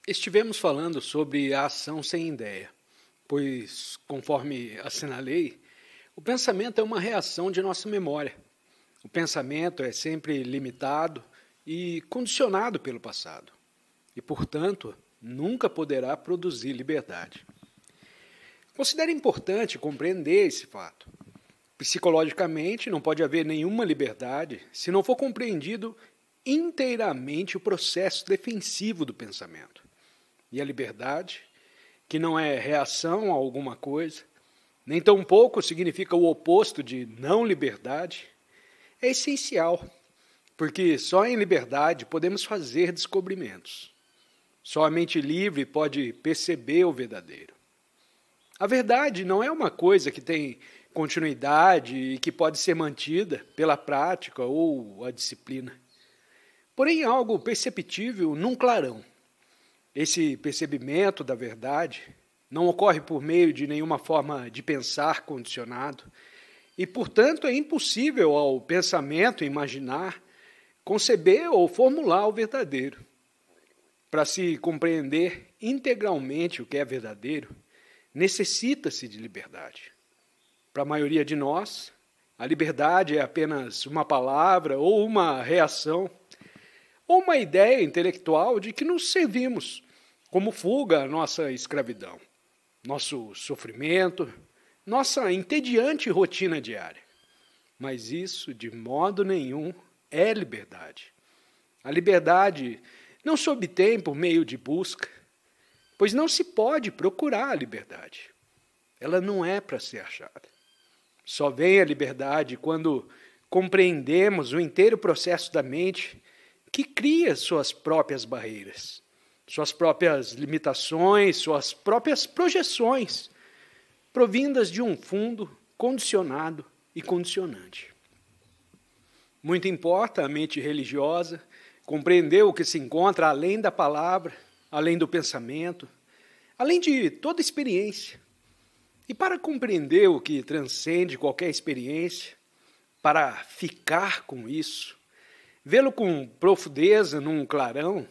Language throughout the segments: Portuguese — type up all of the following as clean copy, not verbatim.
Estivemos falando sobre a ação sem ideia, pois, conforme assinalei, o pensamento é uma reação de nossa memória. O pensamento é sempre limitado e condicionado pelo passado, e, portanto, nunca poderá produzir liberdade. Considero importante compreender esse fato. Psicologicamente, não pode haver nenhuma liberdade se não for compreendido inteiramente o processo defensivo do pensamento. E a liberdade, que não é reação a alguma coisa, nem tampouco significa o oposto de não liberdade, é essencial, porque só em liberdade podemos fazer descobrimentos. Só a mente livre pode perceber o verdadeiro. A verdade não é uma coisa que tem continuidade e que pode ser mantida pela prática ou a disciplina. Porém, é algo perceptível num clarão. Esse percebimento da verdade não ocorre por meio de nenhuma forma de pensar condicionado e, portanto, é impossível ao pensamento imaginar, conceber ou formular o verdadeiro. Para se compreender integralmente o que é verdadeiro, necessita-se de liberdade. Para a maioria de nós, a liberdade é apenas uma palavra ou uma reação, ou uma ideia intelectual de que nos servimos como fuga à nossa escravidão, nosso sofrimento, nossa entediante rotina diária. Mas isso, de modo nenhum, é liberdade. A liberdade não se obtém por meio de busca, pois não se pode procurar a liberdade. Ela não é para ser achada. Só vem a liberdade quando compreendemos o inteiro processo da mente que cria suas próprias barreiras, suas próprias limitações, suas próprias projeções, provindas de um fundo condicionado e condicionante. Muito importa a mente religiosa compreender o que se encontra além da palavra, além do pensamento, além de toda experiência. E para compreender o que transcende qualquer experiência, para ficar com isso, vê-lo com profundeza num clarão,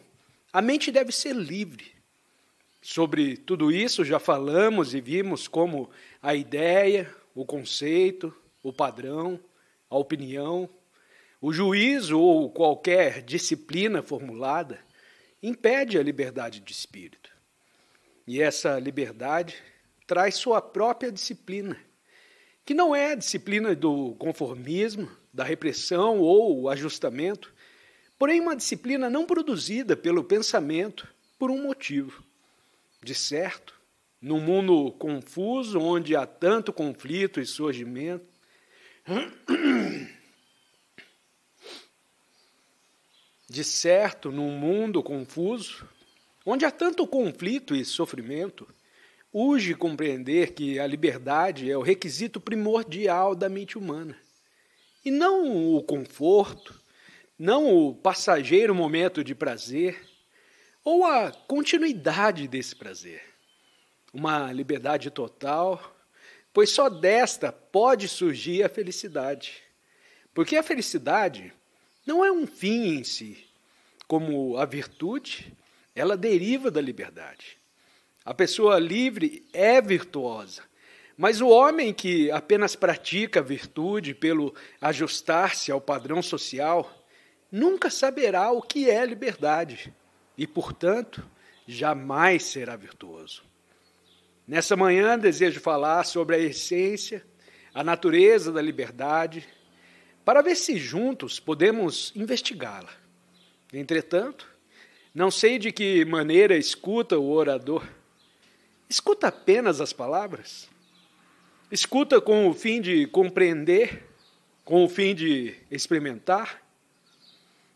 a mente deve ser livre. Sobre tudo isso já falamos e vimos como a ideia, o conceito, o padrão, a opinião, o juízo ou qualquer disciplina formulada impede a liberdade de espírito. E essa liberdade traz sua própria disciplina, que não é a disciplina do conformismo, da repressão ou ajustamento, porém uma disciplina não produzida pelo pensamento por um motivo. De certo, num mundo confuso, onde há tanto conflito e surgimento, onde há tanto conflito e sofrimento, urge compreender que a liberdade é o requisito primordial da mente humana, e não o conforto, não o passageiro momento de prazer, ou a continuidade desse prazer. Uma liberdade total, pois só desta pode surgir a felicidade. Porque a felicidade não é um fim em si, como a virtude, ela deriva da liberdade. A pessoa livre é virtuosa, mas o homem que apenas pratica a virtude pelo ajustar-se ao padrão social nunca saberá o que é liberdade e, portanto, jamais será virtuoso. Nessa manhã desejo falar sobre a essência, a natureza da liberdade, para ver se juntos podemos investigá-la. Entretanto, não sei de que maneira escuta o orador. Escuta apenas as palavras? Escuta com o fim de compreender, com o fim de experimentar?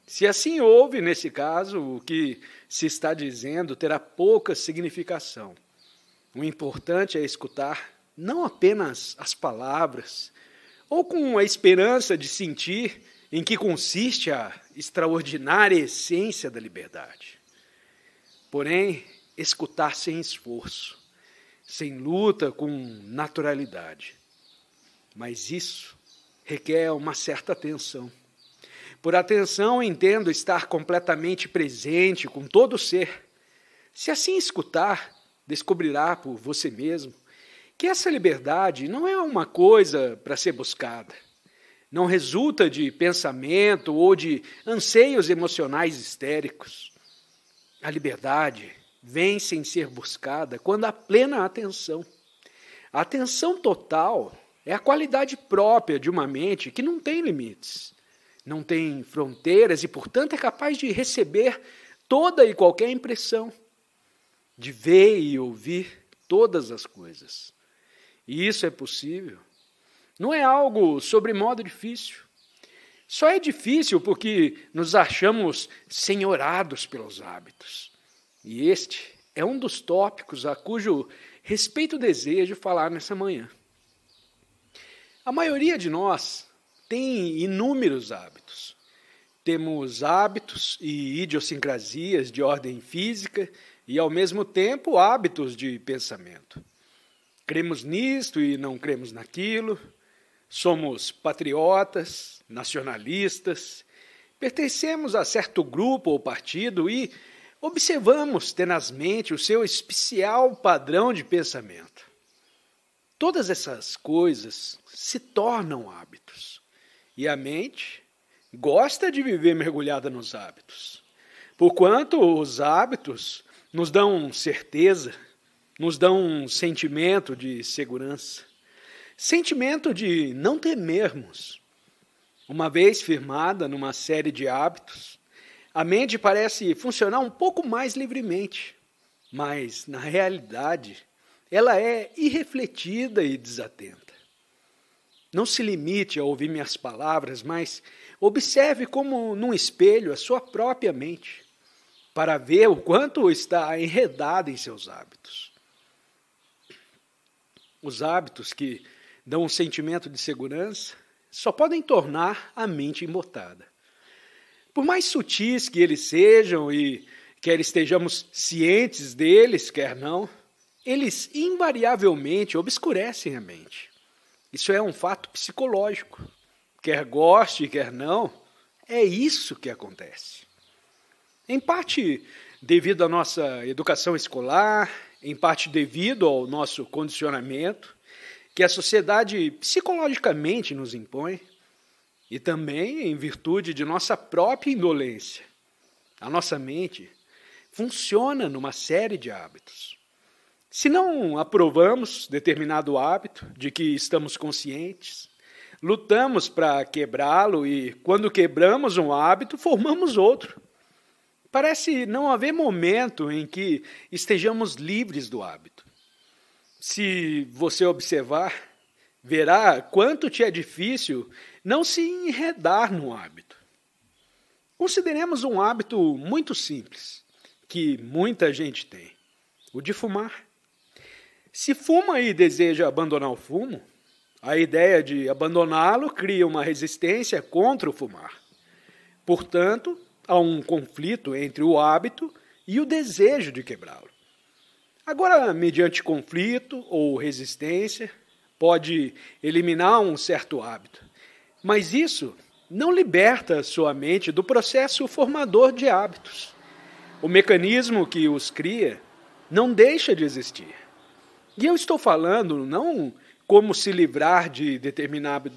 Se assim houve, nesse caso, o que se está dizendo terá pouca significação. O importante é escutar não apenas as palavras, ou com a esperança de sentir em que consiste a extraordinária essência da liberdade. Porém, escutar sem esforço, sem luta, com naturalidade. Mas isso requer uma certa atenção. Por atenção, entendo estar completamente presente com todo o ser, Se assim escutar, descobrirá por você mesmo que essa liberdade não é uma coisa para ser buscada. Não resulta de pensamento ou de anseios emocionais histéricos. A liberdade vem sem ser buscada quando há plena atenção. A atenção total é a qualidade própria de uma mente que não tem limites, não tem fronteiras e, portanto, é capaz de receber toda e qualquer impressão, de ver e ouvir todas as coisas. E isso é possível. Não é algo sobremodo difícil. Só é difícil porque nos achamos senhorados pelos hábitos. E este é um dos tópicos a cujo respeito desejo falar nessa manhã. A maioria de nós tem inúmeros hábitos. Temos hábitos e idiosincrasias de ordem física e, ao mesmo tempo, hábitos de pensamento. Cremos nisto e não cremos naquilo. Somos patriotas, nacionalistas, pertencemos a certo grupo ou partido e observamos tenazmente o seu especial padrão de pensamento. Todas essas coisas se tornam hábitos e a mente gosta de viver mergulhada nos hábitos, porquanto os hábitos nos dão certeza, nos dão um sentimento de segurança, sentimento de não temermos. Uma vez firmada numa série de hábitos, a mente parece funcionar um pouco mais livremente, mas, na realidade, ela é irrefletida e desatenta. Não se limite a ouvir minhas palavras, mas observe como num espelho a sua própria mente, para ver o quanto está enredada em seus hábitos. Os hábitos que dão um sentimento de segurança só podem tornar a mente embotada. Por mais sutis que eles sejam e quer estejamos cientes deles, quer não, eles invariavelmente obscurecem a mente. Isso é um fato psicológico. Quer goste, quer não, é isso que acontece. Em parte devido à nossa educação escolar, em parte devido ao nosso condicionamento, que a sociedade psicologicamente nos impõe, e também em virtude de nossa própria indolência. A nossa mente funciona numa série de hábitos. Se não aprovamos determinado hábito de que estamos conscientes, lutamos para quebrá-lo e, quando quebramos um hábito, formamos outro. Parece não haver momento em que estejamos livres do hábito. Se você observar, verá quanto te é difícil não se enredar no hábito. Consideremos um hábito muito simples, que muita gente tem, o de fumar. Se fuma e deseja abandonar o fumo, a ideia de abandoná-lo cria uma resistência contra o fumar. Portanto, há um conflito entre o hábito e o desejo de quebrá-lo. Agora, mediante conflito ou resistência, pode eliminar um certo hábito, mas isso não liberta sua mente do processo formador de hábitos. O mecanismo que os cria não deixa de existir. E eu estou falando não como se livrar de determinado...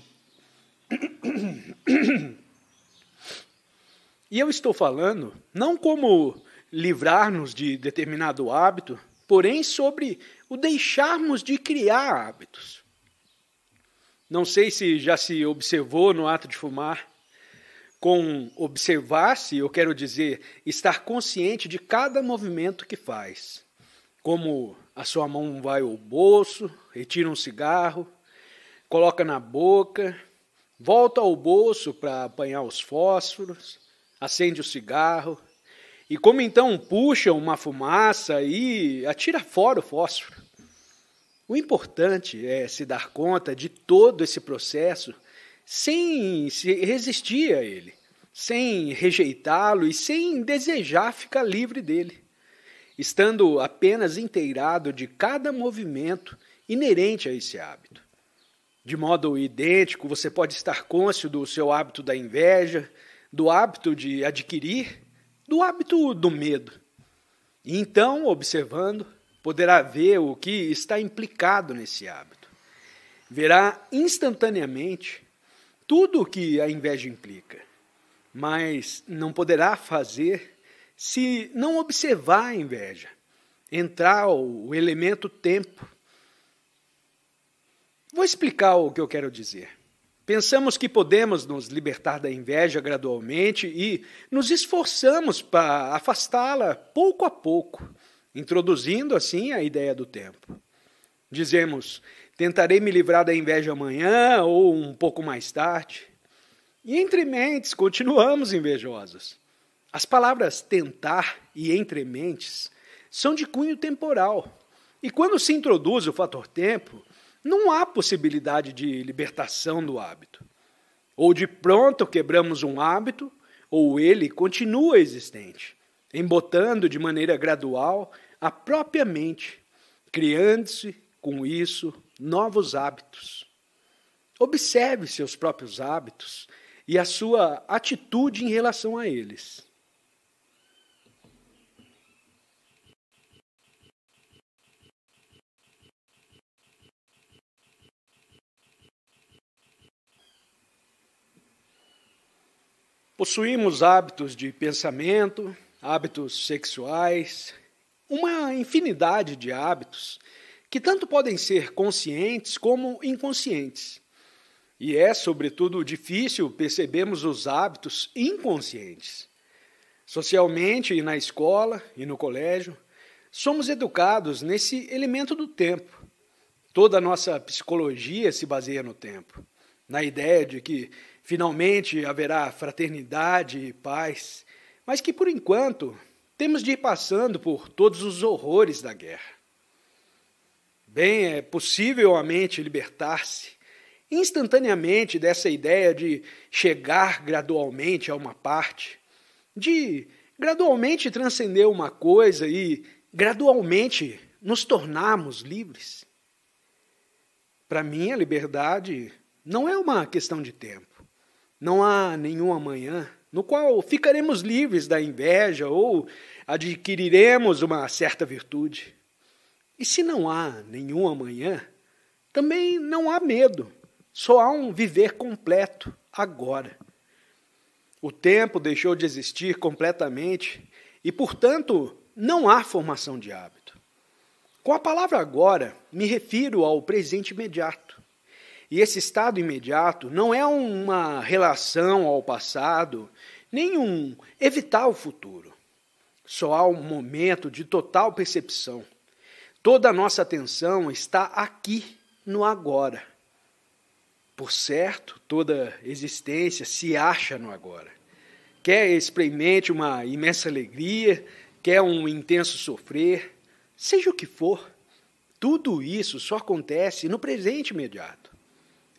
E eu estou falando não como livrar-nos de determinado hábito, porém sobre o deixarmos de criar hábitos. Não sei se já se observou no ato de fumar. Com observar-se, eu quero dizer estar consciente de cada movimento que faz. Como a sua mão vai ao bolso, retira um cigarro, coloca na boca, volta ao bolso para apanhar os fósforos, acende o cigarro, e como então puxa uma fumaça e atira fora o fósforo. O importante é se dar conta de todo esse processo sem se resistir a ele, sem rejeitá-lo e sem desejar ficar livre dele, estando apenas inteirado de cada movimento inerente a esse hábito. De modo idêntico, você pode estar cônscio do seu hábito da inveja, do hábito de adquirir, do hábito do medo. E então, observando, poderá ver o que está implicado nesse hábito. Verá instantaneamente tudo o que a inveja implica, mas não poderá fazer se não observar a inveja, entrar o elemento tempo. Vou explicar o que eu quero dizer. Pensamos que podemos nos libertar da inveja gradualmente e nos esforçamos para afastá-la pouco a pouco, introduzindo assim a ideia do tempo. Dizemos, tentarei me livrar da inveja amanhã ou um pouco mais tarde. E entre mentes continuamos invejosos. As palavras tentar e entre mentes são de cunho temporal. E quando se introduz o fator tempo, não há possibilidade de libertação do hábito. Ou de pronto quebramos um hábito, ou ele continua existente, embotando de maneira gradual a própria mente, criando-se, com isso, novos hábitos. Observe seus próprios hábitos e a sua atitude em relação a eles. Possuímos hábitos de pensamento, hábitos sexuais, uma infinidade de hábitos que tanto podem ser conscientes como inconscientes. E é, sobretudo, difícil percebermos os hábitos inconscientes. Socialmente, e na escola e no colégio, somos educados nesse elemento do tempo. Toda a nossa psicologia se baseia no tempo, na ideia de que finalmente haverá fraternidade e paz, mas que, por enquanto, temos de ir passando por todos os horrores da guerra. Bem, é possível a mente libertar-se instantaneamente dessa ideia de chegar gradualmente a uma parte, de gradualmente transcender uma coisa e gradualmente nos tornarmos livres. Para mim, a liberdade não é uma questão de tempo. Não há nenhum amanhã no qual ficaremos livres da inveja ou adquiriremos uma certa virtude. E se não há nenhum amanhã, também não há medo. Só há um viver completo, agora. O tempo deixou de existir completamente e, portanto, não há formação de hábito. Com a palavra agora, me refiro ao presente imediato. E esse estado imediato não é uma relação ao passado, nem um evitar o futuro. Só há um momento de total percepção. Toda a nossa atenção está aqui, no agora. Por certo, toda existência se acha no agora. Quer experimente uma imensa alegria, quer um intenso sofrer, seja o que for, tudo isso só acontece no presente imediato.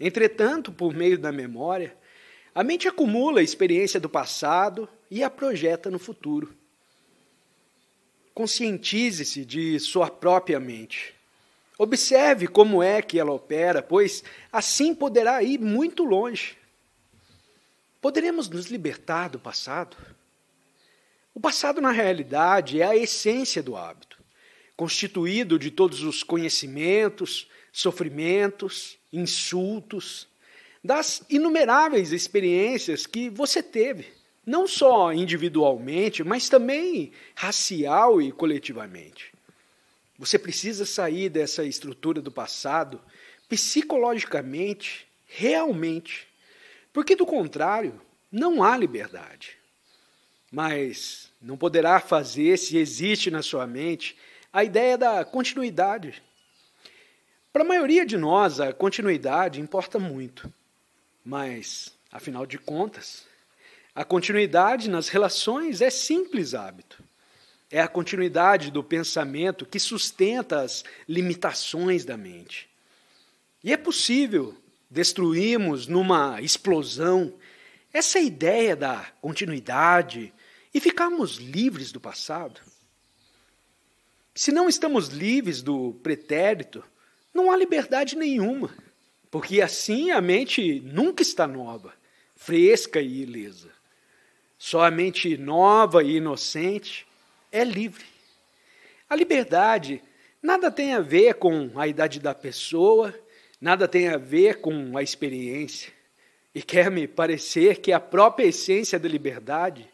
Entretanto, por meio da memória, a mente acumula a experiência do passado e a projeta no futuro. Conscientize-se de sua própria mente. Observe como é que ela opera, pois assim poderá ir muito longe. Poderemos nos libertar do passado? O passado, na realidade, é a essência do hábito, constituído de todos os conhecimentos, sofrimentos, insultos, das inumeráveis experiências que você teve, não só individualmente, mas também racial e coletivamente. Você precisa sair dessa estrutura do passado psicologicamente, realmente, porque do contrário, não há liberdade. Mas não poderá fazer se existe na sua mente a ideia da continuidade. Para a maioria de nós, a continuidade importa muito. Mas, afinal de contas, a continuidade nas relações é simples hábito. É a continuidade do pensamento que sustenta as limitações da mente. E é possível destruirmos numa explosão essa ideia da continuidade e ficarmos livres do passado? Se não estamos livres do pretérito, não há liberdade nenhuma, porque assim a mente nunca está nova, fresca e ilesa. Só a mente nova e inocente é livre. A liberdade nada tem a ver com a idade da pessoa, nada tem a ver com a experiência. E quer-me parecer que a própria essência da liberdade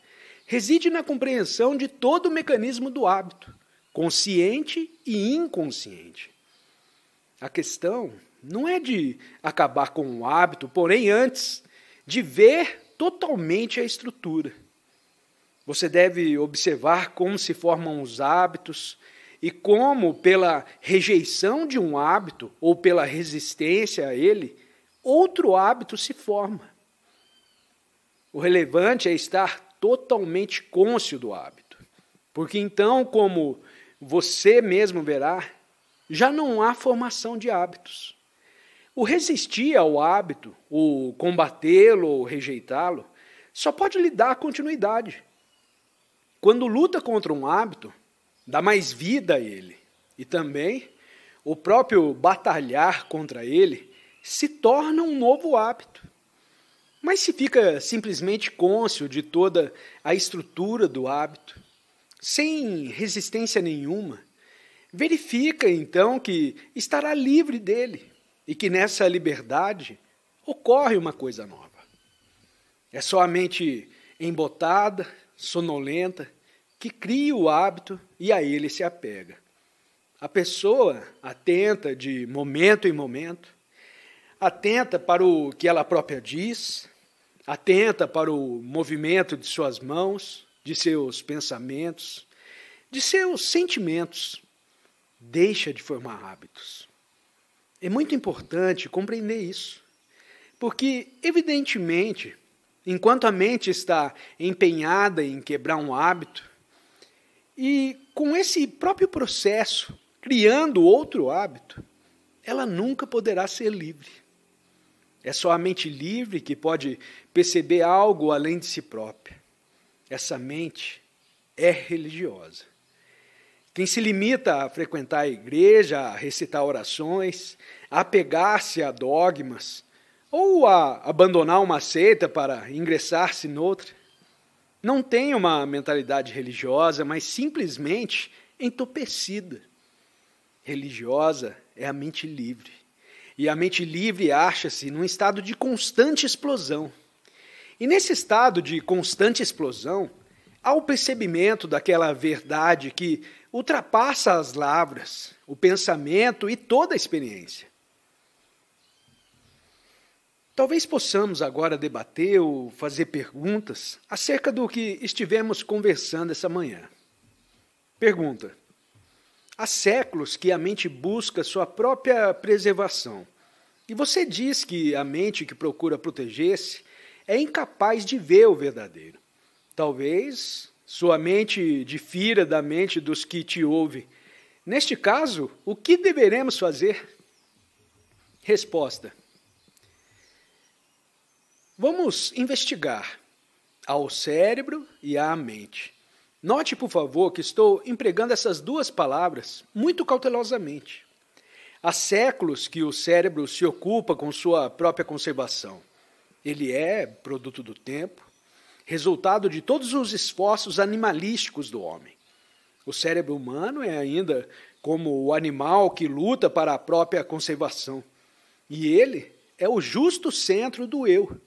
reside na compreensão de todo o mecanismo do hábito, consciente e inconsciente. A questão não é de acabar com o hábito, porém antes de ver totalmente a estrutura. Você deve observar como se formam os hábitos e como, pela rejeição de um hábito ou pela resistência a ele, outro hábito se forma. O relevante é estar totalmente cônscio do hábito, porque então, como você mesmo verá, já não há formação de hábitos. O resistir ao hábito, o combatê-lo ou rejeitá-lo, só pode lhe dar continuidade. Quando luta contra um hábito, dá mais vida a ele. E também o próprio batalhar contra ele se torna um novo hábito. Mas se fica simplesmente cônscio de toda a estrutura do hábito, sem resistência nenhuma, verifica então que estará livre dele e que nessa liberdade ocorre uma coisa nova. É só a mente embotada, sonolenta, que cria o hábito e a ele se apega. A pessoa atenta de momento em momento, atenta para o que ela própria diz, atenta para o movimento de suas mãos, de seus pensamentos, de seus sentimentos, deixa de formar hábitos. É muito importante compreender isso, porque, evidentemente, enquanto a mente está empenhada em quebrar um hábito, e com esse próprio processo, criando outro hábito, ela nunca poderá ser livre. É só a mente livre que pode perceber algo além de si própria. Essa mente é religiosa. Quem se limita a frequentar a igreja, a recitar orações, a apegar-se a dogmas, ou a abandonar uma seita para ingressar-se noutra, não tem uma mentalidade religiosa, mas simplesmente entorpecida. Religiosa é a mente livre. E a mente livre acha-se num estado de constante explosão. E nesse estado de constante explosão, há o percebimento daquela verdade que ultrapassa as lavras, o pensamento e toda a experiência. Talvez possamos agora debater ou fazer perguntas acerca do que estivemos conversando essa manhã. Pergunta: há séculos que a mente busca sua própria preservação, e você diz que a mente que procura proteger-se é incapaz de ver o verdadeiro. Talvez sua mente difira da mente dos que te ouvem. Neste caso, o que deveremos fazer? Resposta: vamos investigar ao cérebro e à mente. Note, por favor, que estou empregando essas duas palavras muito cautelosamente. Há séculos que o cérebro se ocupa com sua própria conservação. Ele é produto do tempo, resultado de todos os esforços animalísticos do homem. O cérebro humano é ainda como o animal que luta para a própria conservação. E ele é o justo centro do eu.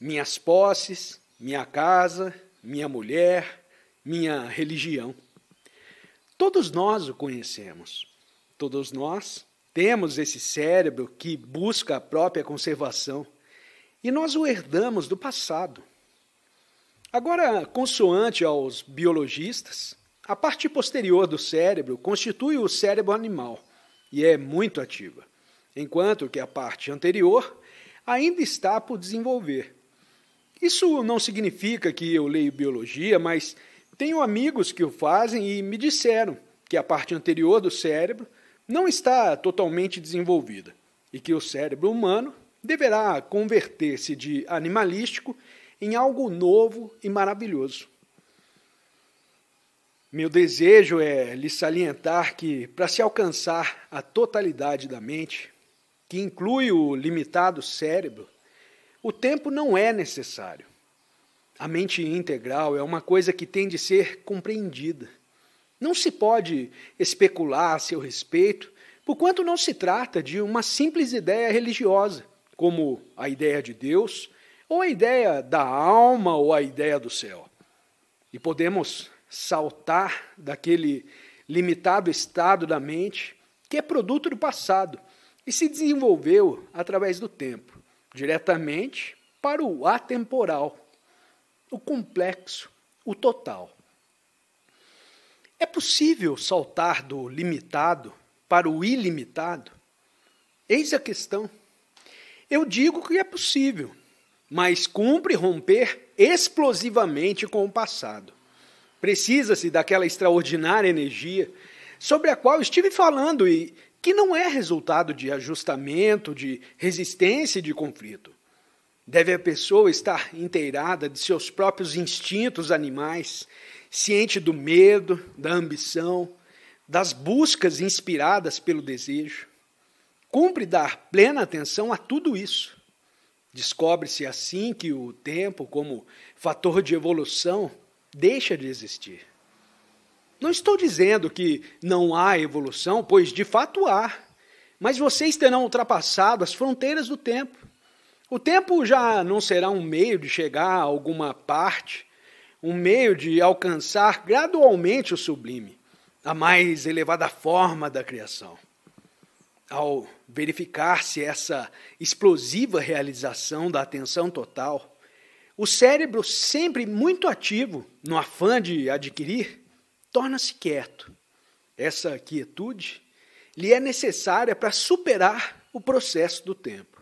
Minhas posses, minha casa, minha mulher, minha religião. Todos nós o conhecemos. Todos nós temos esse cérebro que busca a própria conservação. E nós o herdamos do passado. Agora, consoante aos biologistas, a parte posterior do cérebro constitui o cérebro animal e é muito ativa, enquanto que a parte anterior ainda está por desenvolver. Isso não significa que eu leio biologia, mas tenho amigos que o fazem e me disseram que a parte anterior do cérebro não está totalmente desenvolvida e que o cérebro humano deverá converter-se de animalístico em algo novo e maravilhoso. Meu desejo é lhe salientar que, para se alcançar a totalidade da mente, que inclui o limitado cérebro, o tempo não é necessário. A mente integral é uma coisa que tem de ser compreendida. Não se pode especular a seu respeito, porquanto não se trata de uma simples ideia religiosa, como a ideia de Deus, ou a ideia da alma, ou a ideia do céu. E podemos saltar daquele limitado estado da mente, que é produto do passado, e se desenvolveu através do tempo, diretamente para o atemporal, o complexo, o total. É possível saltar do limitado para o ilimitado? Eis a questão. Eu digo que é possível, mas cumpre romper explosivamente com o passado. Precisa-se daquela extraordinária energia sobre a qual estive falando e que não é resultado de ajustamento, de resistência e de conflito. Deve a pessoa estar inteirada de seus próprios instintos animais, ciente do medo, da ambição, das buscas inspiradas pelo desejo. Cumpre dar plena atenção a tudo isso. Descobre-se assim que o tempo, como fator de evolução, deixa de existir. Não estou dizendo que não há evolução, pois de fato há, mas vocês terão ultrapassado as fronteiras do tempo. O tempo já não será um meio de chegar a alguma parte, um meio de alcançar gradualmente o sublime, a mais elevada forma da criação. Ao verificar-se essa explosiva realização da atenção total, o cérebro, sempre muito ativo no afã de adquirir, torna-se quieto. Essa quietude lhe é necessária para superar o processo do tempo.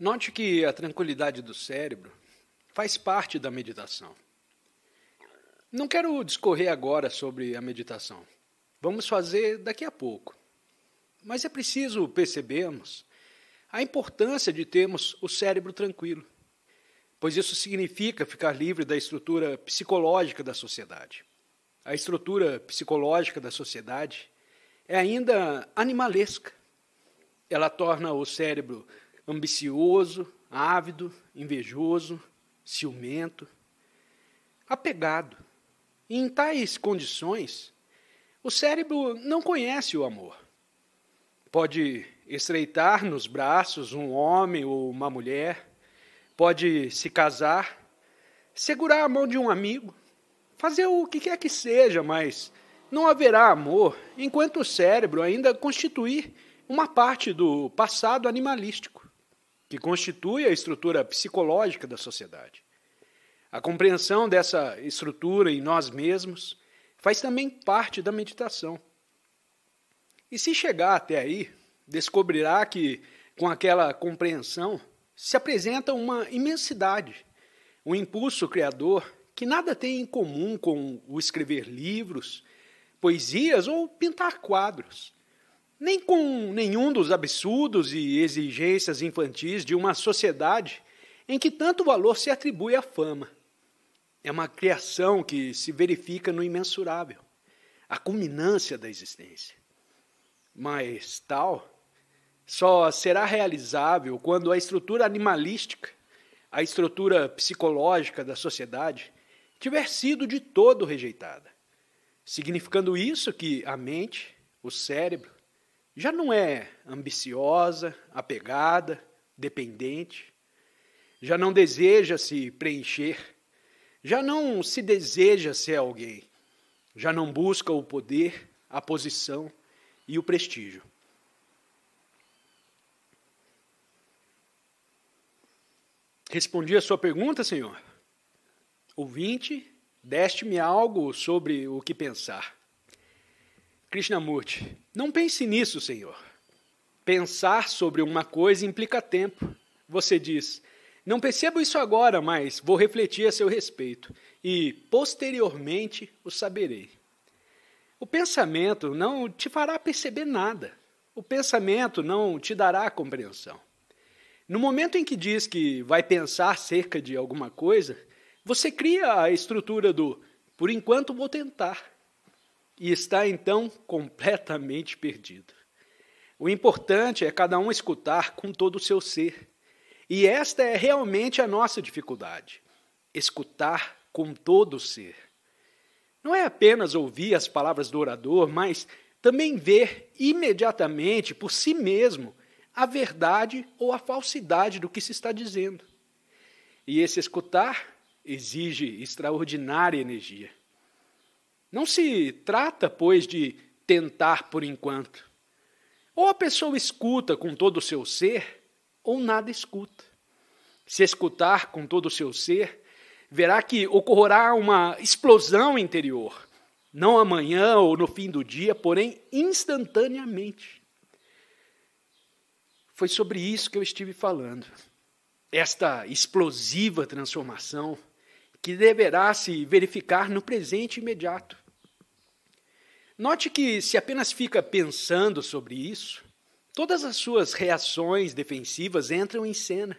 Note que a tranquilidade do cérebro faz parte da meditação. Não quero discorrer agora sobre a meditação. Vamos fazer daqui a pouco. Mas é preciso percebermos a importância de termos o cérebro tranquilo, pois isso significa ficar livre da estrutura psicológica da sociedade. A estrutura psicológica da sociedade é ainda animalesca. Ela torna o cérebro ambicioso, ávido, invejoso, ciumento, apegado. E em tais condições, o cérebro não conhece o amor. Pode estreitar nos braços um homem ou uma mulher, pode se casar, segurar a mão de um amigo, fazer o que quer que seja, mas não haverá amor enquanto o cérebro ainda constituir uma parte do passado animalístico, que constitui a estrutura psicológica da sociedade. A compreensão dessa estrutura em nós mesmos faz também parte da meditação. E se chegar até aí, descobrirá que, com aquela compreensão, se apresenta uma imensidade, um impulso criador que nada tem em comum com o escrever livros, poesias ou pintar quadros, nem com nenhum dos absurdos e exigências infantis de uma sociedade em que tanto valor se atribui à fama. É uma criação que se verifica no imensurável, a culminância da existência. Mas tal só será realizável quando a estrutura animalística, a estrutura psicológica da sociedade, tiver sido de todo rejeitada. Significando isso que a mente, o cérebro, já não é ambiciosa, apegada, dependente, já não deseja se preencher, já não se deseja ser alguém, já não busca o poder, a posição e o prestígio. Respondi a sua pergunta, senhor? Ouvinte, deste-me algo sobre o que pensar. Krishnamurti, não pense nisso, senhor. Pensar sobre uma coisa implica tempo. Você diz, não percebo isso agora, mas vou refletir a seu respeito e, posteriormente, o saberei. O pensamento não te fará perceber nada. O pensamento não te dará compreensão. No momento em que diz que vai pensar acerca de alguma coisa, você cria a estrutura do por enquanto vou tentar. e está então completamente perdido. O importante é cada um escutar com todo o seu ser. E esta é realmente a nossa dificuldade. Escutar com todo o ser. Não é apenas ouvir as palavras do orador, mas também ver imediatamente por si mesmo a verdade ou a falsidade do que se está dizendo. E esse escutar exige extraordinária energia. Não se trata, pois, de tentar por enquanto. Ou a pessoa escuta com todo o seu ser, ou nada escuta. Se escutar com todo o seu ser, verá que ocorrerá uma explosão interior, não amanhã ou no fim do dia, porém instantaneamente. Foi sobre isso que eu estive falando. Esta explosiva transformação que deverá se verificar no presente imediato. Note que se apenas fica pensando sobre isso, todas as suas reações defensivas entram em cena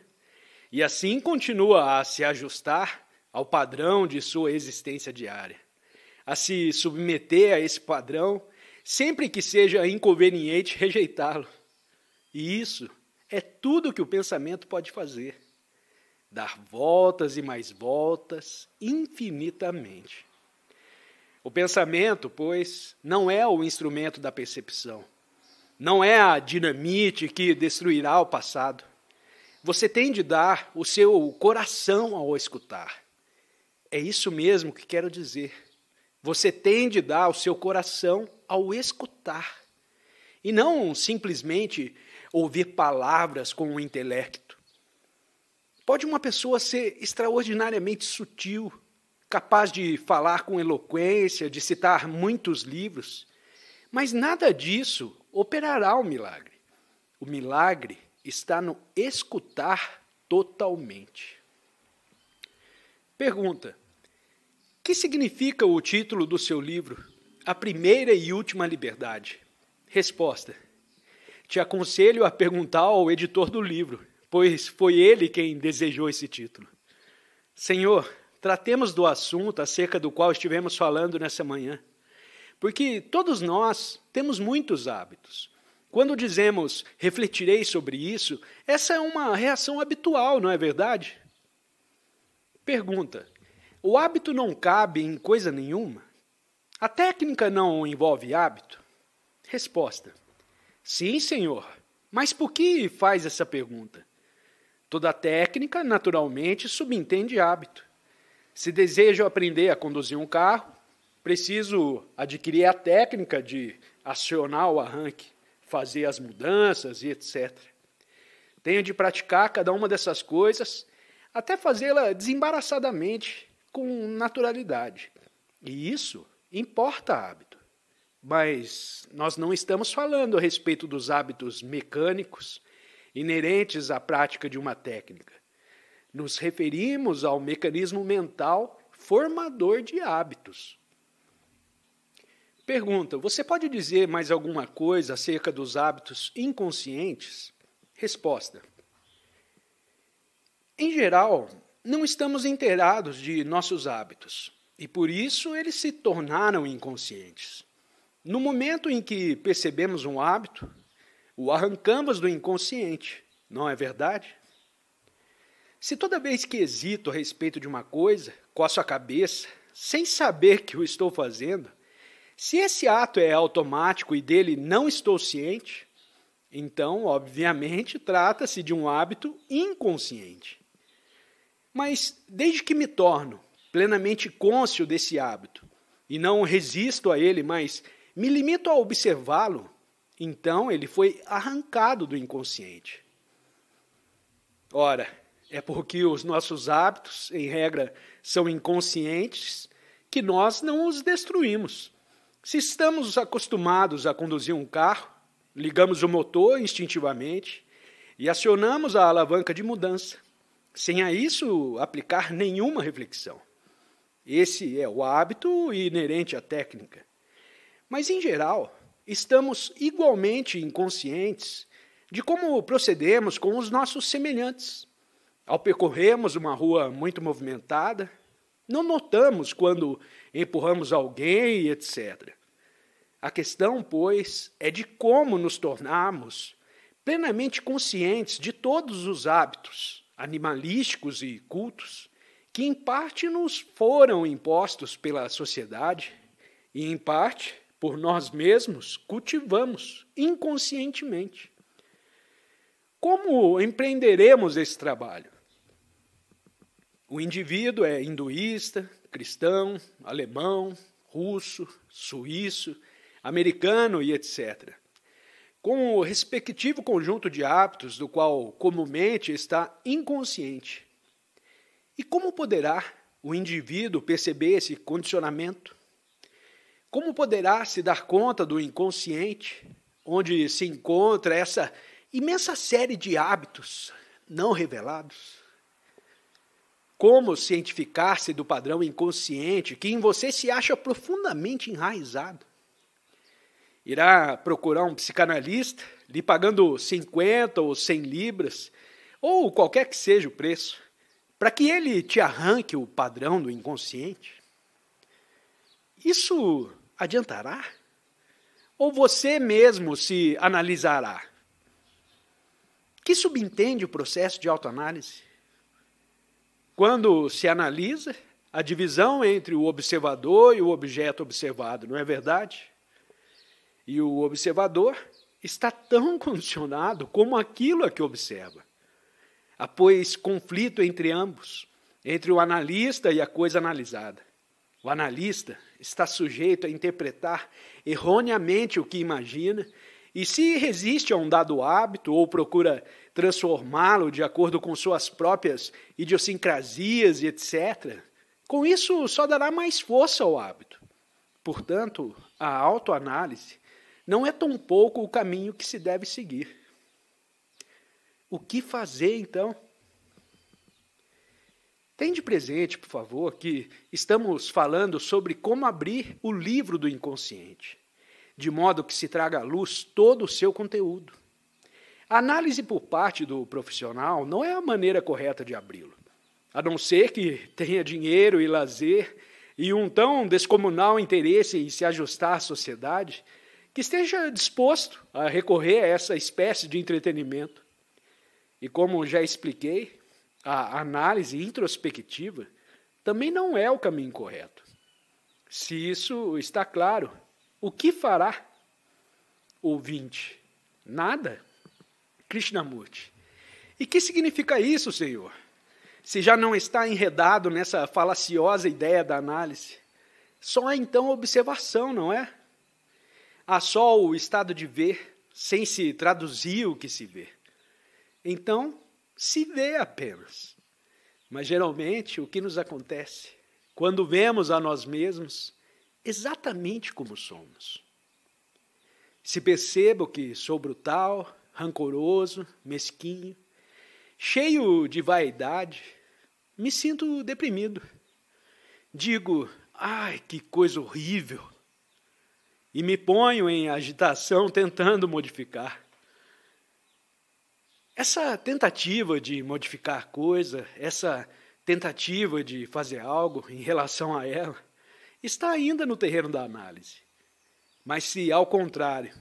e assim continua a se ajustar ao padrão de sua existência diária, a se submeter a esse padrão sempre que seja inconveniente rejeitá-lo. E isso é tudo que o pensamento pode fazer. Dar voltas e mais voltas infinitamente. O pensamento, pois, não é o instrumento da percepção. Não é a dinamite que destruirá o passado. Você tem de dar o seu coração ao escutar. É isso mesmo que quero dizer. Você tem de dar o seu coração ao escutar. E não simplesmente ouvir palavras com o intelecto. Pode uma pessoa ser extraordinariamente sutil, capaz de falar com eloquência, de citar muitos livros, mas nada disso operará o milagre. O milagre está no escutar totalmente. Pergunta: que significa o título do seu livro, A Primeira e Última Liberdade? Resposta: te aconselho a perguntar ao editor do livro, pois foi ele quem desejou esse título. Senhor, tratemos do assunto acerca do qual estivemos falando nessa manhã, porque todos nós temos muitos hábitos. Quando dizemos refletirei sobre isso, essa é uma reação habitual, não é verdade? Pergunta: o hábito não cabe em coisa nenhuma? A técnica não envolve hábito? Resposta: sim, senhor. Mas por que faz essa pergunta? Toda técnica, naturalmente, subentende hábito. Se desejo aprender a conduzir um carro, preciso adquirir a técnica de acionar o arranque, fazer as mudanças e etc. Tenho de praticar cada uma dessas coisas até fazê-la desembaraçadamente, com naturalidade. E isso importa hábito. Mas nós não estamos falando a respeito dos hábitos mecânicos inerentes à prática de uma técnica. Nos referimos ao mecanismo mental formador de hábitos. Pergunta: você pode dizer mais alguma coisa acerca dos hábitos inconscientes? Resposta: em geral, não estamos inteirados de nossos hábitos, e por isso eles se tornaram inconscientes. No momento em que percebemos um hábito, o arrancamos do inconsciente, não é verdade? Se toda vez que hesito a respeito de uma coisa, coço a cabeça, sem saber que o estou fazendo, se esse ato é automático e dele não estou ciente, então, obviamente, trata-se de um hábito inconsciente. Mas, desde que me torno plenamente cônscio desse hábito, e não resisto a ele, mas me limito a observá-lo, então ele foi arrancado do inconsciente. Ora, é porque os nossos hábitos, em regra, são inconscientes, que nós não os destruímos. Se estamos acostumados a conduzir um carro, ligamos o motor instintivamente e acionamos a alavanca de mudança, sem a isso aplicar nenhuma reflexão. Esse é o hábito inerente à técnica. Mas, em geral, estamos igualmente inconscientes de como procedemos com os nossos semelhantes. Ao percorrermos uma rua muito movimentada, não notamos quando empurramos alguém, etc. A questão, pois, é de como nos tornarmos plenamente conscientes de todos os hábitos animalísticos e cultos que, em parte, nos foram impostos pela sociedade e, em parte, por nós mesmos, cultivamos inconscientemente. Como empreenderemos esse trabalho? O indivíduo é hinduísta, cristão, alemão, russo, suíço, americano e etc., com o respectivo conjunto de hábitos do qual comumente está inconsciente. E como poderá o indivíduo perceber esse condicionamento? Como poderá se dar conta do inconsciente, onde se encontra essa imensa série de hábitos não revelados? Como cientificar-se do padrão inconsciente que em você se acha profundamente enraizado? Irá procurar um psicanalista, lhe pagando 50 ou 100 libras, ou qualquer que seja o preço, para que ele te arranque o padrão do inconsciente? Isso adiantará? Ou você mesmo se analisará? Que subentende o processo de autoanálise? Quando se analisa, a divisão entre o observador e o objeto observado, não é verdade? E o observador está tão condicionado como aquilo a que observa. Há, pois, conflito entre ambos, entre o analista e a coisa analisada. O analista está sujeito a interpretar erroneamente o que imagina e, se resiste a um dado hábito ou procura transformá-lo de acordo com suas próprias idiosincrasias e etc., com isso só dará mais força ao hábito. Portanto, a autoanálise não é tampouco o caminho que se deve seguir. O que fazer, então? Tende presente, por favor, que estamos falando sobre como abrir o livro do inconsciente, de modo que se traga à luz todo o seu conteúdo. A análise por parte do profissional não é a maneira correta de abri-lo, a não ser que tenha dinheiro e lazer e um tão descomunal interesse em se ajustar à sociedade que esteja disposto a recorrer a essa espécie de entretenimento. E como já expliquei, a análise introspectiva também não é o caminho correto. Se isso está claro, o que fará? Ouvinte, nada? Krishnamurti. E que significa isso, Senhor? Se já não está enredado nessa falaciosa ideia da análise, só há então observação, não é? Há só o estado de ver, sem se traduzir o que se vê. Então, se vê apenas. Mas, geralmente, o que nos acontece? Quando vemos a nós mesmos exatamente como somos. Se percebo que sou brutal, rancoroso, mesquinho, cheio de vaidade, me sinto deprimido. Digo, ai, que coisa horrível! E me ponho em agitação tentando modificar. Essa tentativa de modificar a coisa, essa tentativa de fazer algo em relação a ela, está ainda no terreno da análise. Mas se, ao contrário,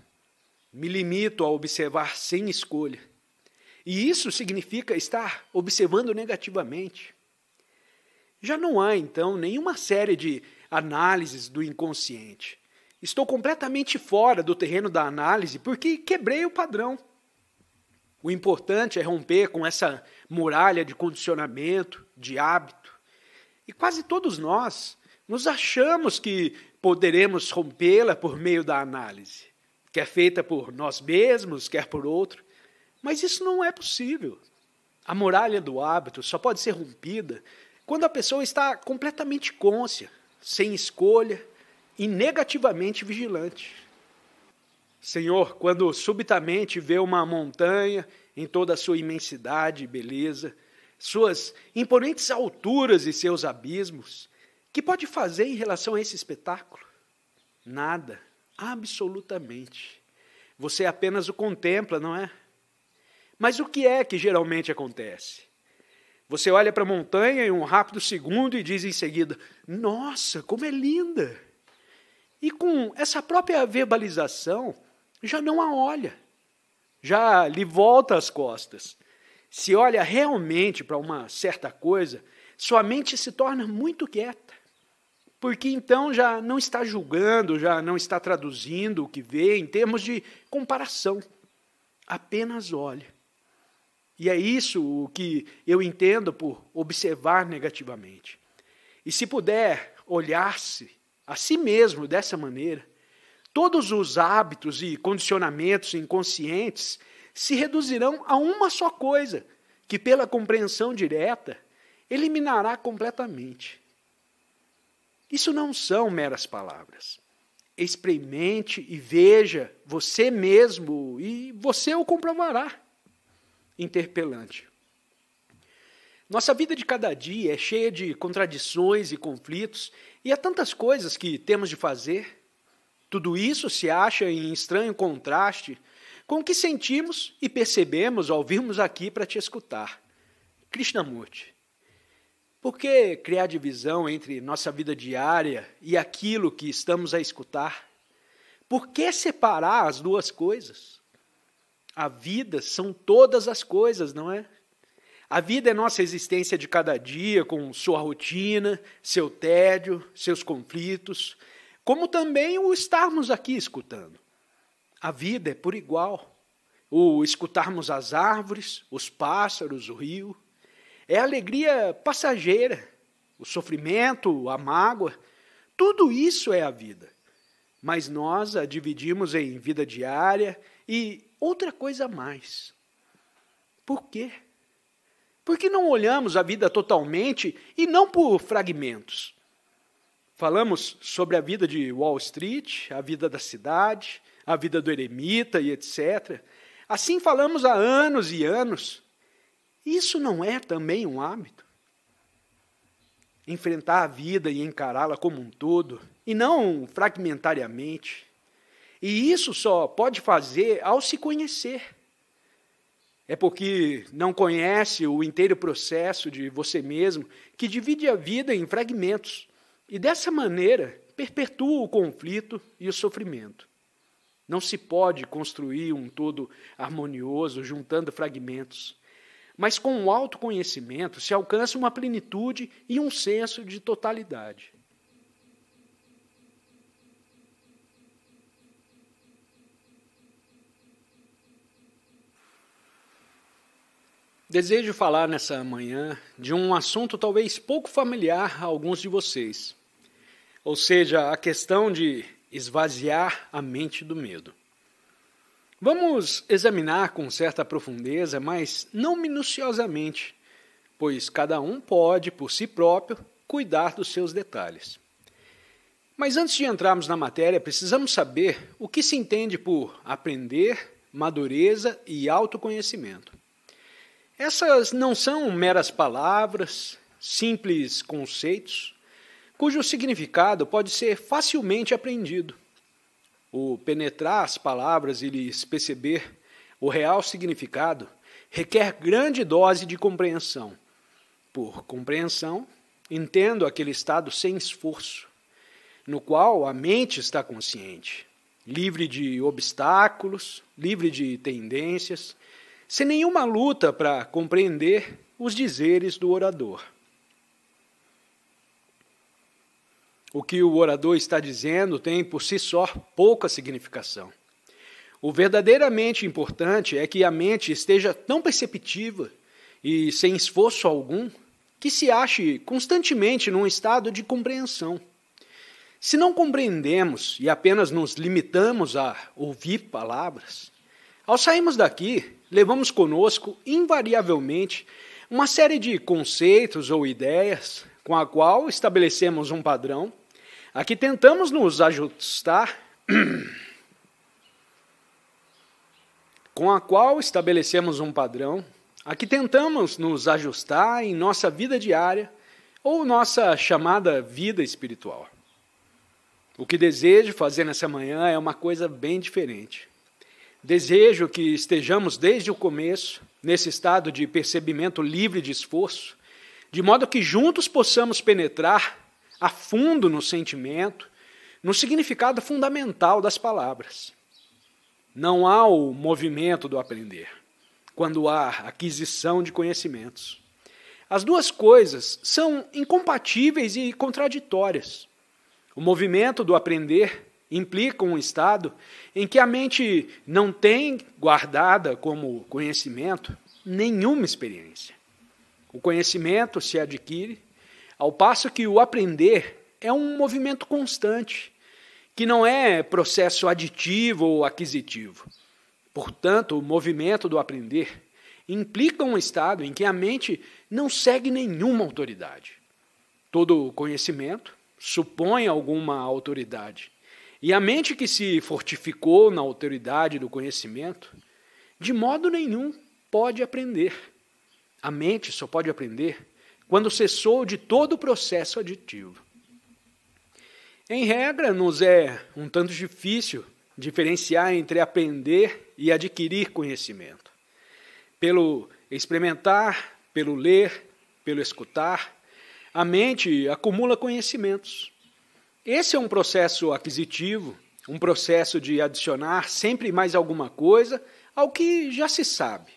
me limito a observar sem escolha, e isso significa estar observando negativamente, já não há, então, nenhuma série de análises do inconsciente. Estou completamente fora do terreno da análise porque quebrei o padrão. O importante é romper com essa muralha de condicionamento, de hábito. E quase todos nós nos achamos que poderemos rompê-la por meio da análise, quer feita por nós mesmos, quer por outro. Mas isso não é possível. A muralha do hábito só pode ser rompida quando a pessoa está completamente cônscia, sem escolha e negativamente vigilante. Senhor, quando subitamente vê uma montanha em toda a sua imensidade e beleza, suas imponentes alturas e seus abismos, que pode fazer em relação a esse espetáculo? Nada, absolutamente. Você apenas o contempla, não é? Mas o que é que geralmente acontece? Você olha para a montanha em um rápido segundo e diz em seguida, nossa, como é linda! E com essa própria verbalização, já não a olha, já lhe volta as costas. Se olha realmente para uma certa coisa, sua mente se torna muito quieta, porque então já não está julgando, já não está traduzindo o que vê em termos de comparação, apenas olha. E é isso o que eu entendo por observar negativamente. E se puder olhar-se a si mesmo dessa maneira, todos os hábitos e condicionamentos inconscientes se reduzirão a uma só coisa, que pela compreensão direta, eliminará completamente. Isso não são meras palavras. Experimente e veja você mesmo e você o comprovará. Interpelante. Nossa vida de cada dia é cheia de contradições e conflitos e há tantas coisas que temos de fazer. Tudo isso se acha em estranho contraste com o que sentimos e percebemos ao virmos aqui para te escutar. Krishnamurti. Por que criar divisão entre nossa vida diária e aquilo que estamos a escutar? Por que separar as duas coisas? A vida são todas as coisas, não é? A vida é nossa existência de cada dia, com sua rotina, seu tédio, seus conflitos, como também o estarmos aqui escutando. A vida é por igual. O escutarmos as árvores, os pássaros, o rio. É a alegria passageira, o sofrimento, a mágoa. Tudo isso é a vida. Mas nós a dividimos em vida diária e outra coisa a mais. Por quê? Por que não olhamos a vida totalmente e não por fragmentos? Falamos sobre a vida de Wall Street, a vida da cidade, a vida do eremita e etc. Assim falamos há anos e anos. Isso não é também um hábito? Enfrentar a vida e encará-la como um todo, e não fragmentariamente. E isso só pode fazer ao se conhecer. É porque não conhece o inteiro processo de você mesmo que divide a vida em fragmentos e dessa maneira perpetua o conflito e o sofrimento. Não se pode construir um todo harmonioso juntando fragmentos, mas com o autoconhecimento se alcança uma plenitude e um senso de totalidade. Desejo falar nessa manhã de um assunto talvez pouco familiar a alguns de vocês, ou seja, a questão de esvaziar a mente do medo. Vamos examinar com certa profundeza, mas não minuciosamente, pois cada um pode, por si próprio, cuidar dos seus detalhes. Mas antes de entrarmos na matéria, precisamos saber o que se entende por aprender, madureza e autoconhecimento. Essas não são meras palavras, simples conceitos, cujo significado pode ser facilmente aprendido. O penetrar as palavras e lhes perceber o real significado requer grande dose de compreensão. Por compreensão, entendo aquele estado sem esforço, no qual a mente está consciente, livre de obstáculos, livre de tendências, sem nenhuma luta para compreender os dizeres do orador. O que o orador está dizendo tem por si só pouca significação. O verdadeiramente importante é que a mente esteja tão perceptiva e sem esforço algum que se ache constantemente num estado de compreensão. Se não compreendemos e apenas nos limitamos a ouvir palavras, ao sairmos daqui, levamos conosco, invariavelmente, uma série de conceitos ou ideias com a qual estabelecemos um padrão, a que tentamos nos ajustar, em nossa vida diária ou nossa chamada vida espiritual. O que desejo fazer nessa manhã é uma coisa bem diferente. Desejo que estejamos desde o começo, nesse estado de percebimento livre de esforço, de modo que juntos possamos penetrar a fundo no sentimento, no significado fundamental das palavras. Não há o movimento do aprender, quando há aquisição de conhecimentos. As duas coisas são incompatíveis e contraditórias. O movimento do aprender implica um estado em que a mente não tem guardada como conhecimento nenhuma experiência. O conhecimento se adquire, ao passo que o aprender é um movimento constante, que não é processo aditivo ou aquisitivo. Portanto, o movimento do aprender implica um estado em que a mente não segue nenhuma autoridade. Todo conhecimento supõe alguma autoridade. E a mente que se fortificou na autoridade do conhecimento, de modo nenhum pode aprender. A mente só pode aprender quando cessou de todo o processo aditivo. Em regra, nos é um tanto difícil diferenciar entre aprender e adquirir conhecimento. Pelo experimentar, pelo ler, pelo escutar, a mente acumula conhecimentos. Esse é um processo aquisitivo, um processo de adicionar sempre mais alguma coisa ao que já se sabe.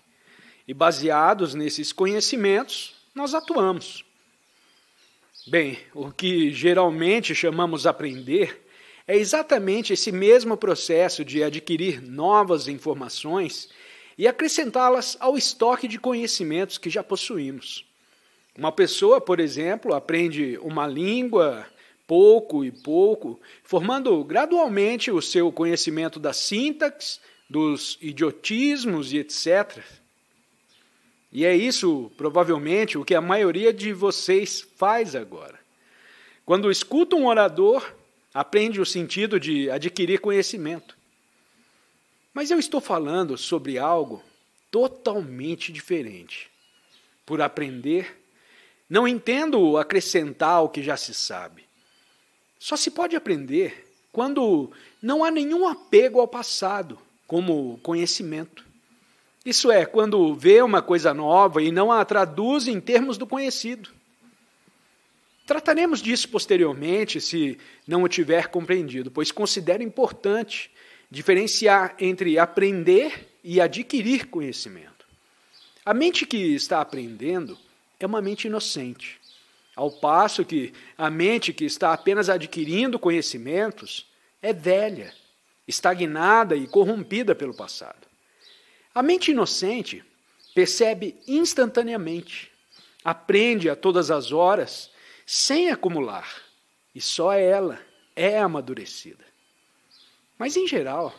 E baseados nesses conhecimentos, nós atuamos. Bem, o que geralmente chamamos aprender é exatamente esse mesmo processo de adquirir novas informações e acrescentá-las ao estoque de conhecimentos que já possuímos. Uma pessoa, por exemplo, aprende uma língua pouco e pouco, formando gradualmente o seu conhecimento da sintaxe, dos idiotismos e etc. E é isso, provavelmente, o que a maioria de vocês faz agora. Quando escuta um orador, aprende o sentido de adquirir conhecimento. Mas eu estou falando sobre algo totalmente diferente. Por aprender, não entendo acrescentar o que já se sabe. Só se pode aprender quando não há nenhum apego ao passado, como conhecimento. Isso é, quando vê uma coisa nova e não a traduz em termos do conhecido. Trataremos disso posteriormente, se não o tiver compreendido, pois considero importante diferenciar entre aprender e adquirir conhecimento. A mente que está aprendendo é uma mente inocente, ao passo que a mente que está apenas adquirindo conhecimentos é velha, estagnada e corrompida pelo passado. A mente inocente percebe instantaneamente, aprende a todas as horas, sem acumular, e só ela é amadurecida. Mas, em geral,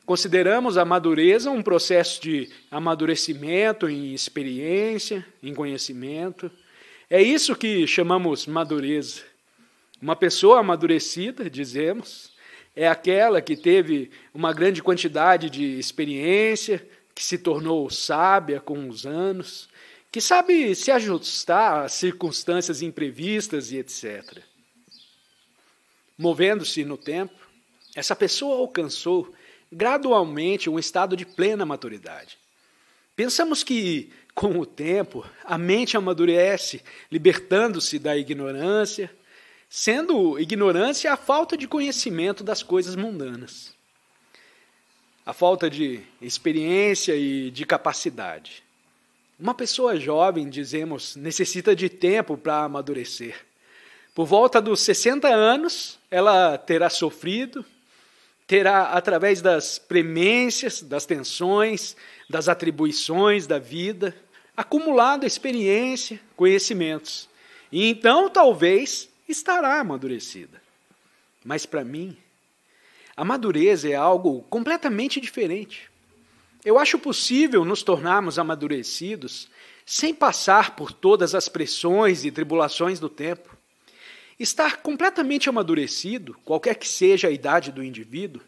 consideramos a madureza um processo de amadurecimento em experiência, em conhecimento. É isso que chamamos madureza. Uma pessoa amadurecida, dizemos, é aquela que teve uma grande quantidade de experiência, que se tornou sábia com os anos, que sabe se ajustar às circunstâncias imprevistas e etc. Movendo-se no tempo, essa pessoa alcançou gradualmente um estado de plena maturidade. Pensamos que, com o tempo, a mente amadurece, libertando-se da ignorância, sendo ignorância a falta de conhecimento das coisas mundanas, a falta de experiência e de capacidade. Uma pessoa jovem, dizemos, necessita de tempo para amadurecer. Por volta dos 60 anos, ela terá sofrido, terá, através das premências, das tensões, das atribuições da vida, acumulado experiência, conhecimentos. E então, talvez, estará amadurecida. Mas, para mim, a madureza é algo completamente diferente. Eu acho possível nos tornarmos amadurecidos sem passar por todas as pressões e tribulações do tempo. Estar completamente amadurecido, qualquer que seja a idade do indivíduo,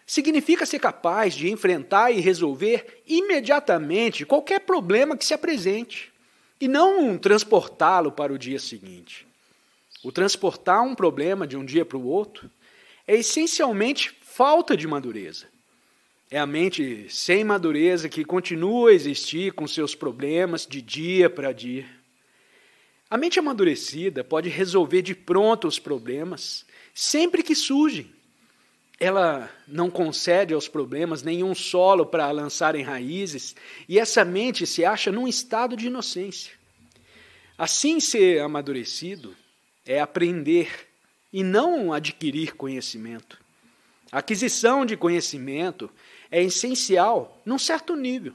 significa ser capaz de enfrentar e resolver imediatamente qualquer problema que se apresente, e não transportá-lo para o dia seguinte. O transportar um problema de um dia para o outro é essencialmente falta de madureza. É a mente sem madureza que continua a existir com seus problemas de dia para dia. A mente amadurecida pode resolver de pronto os problemas sempre que surgem. Ela não concede aos problemas nenhum solo para lançarem raízes, e essa mente se acha num estado de inocência. Assim, ser amadurecido é aprender e não adquirir conhecimento. A aquisição de conhecimento é essencial num certo nível.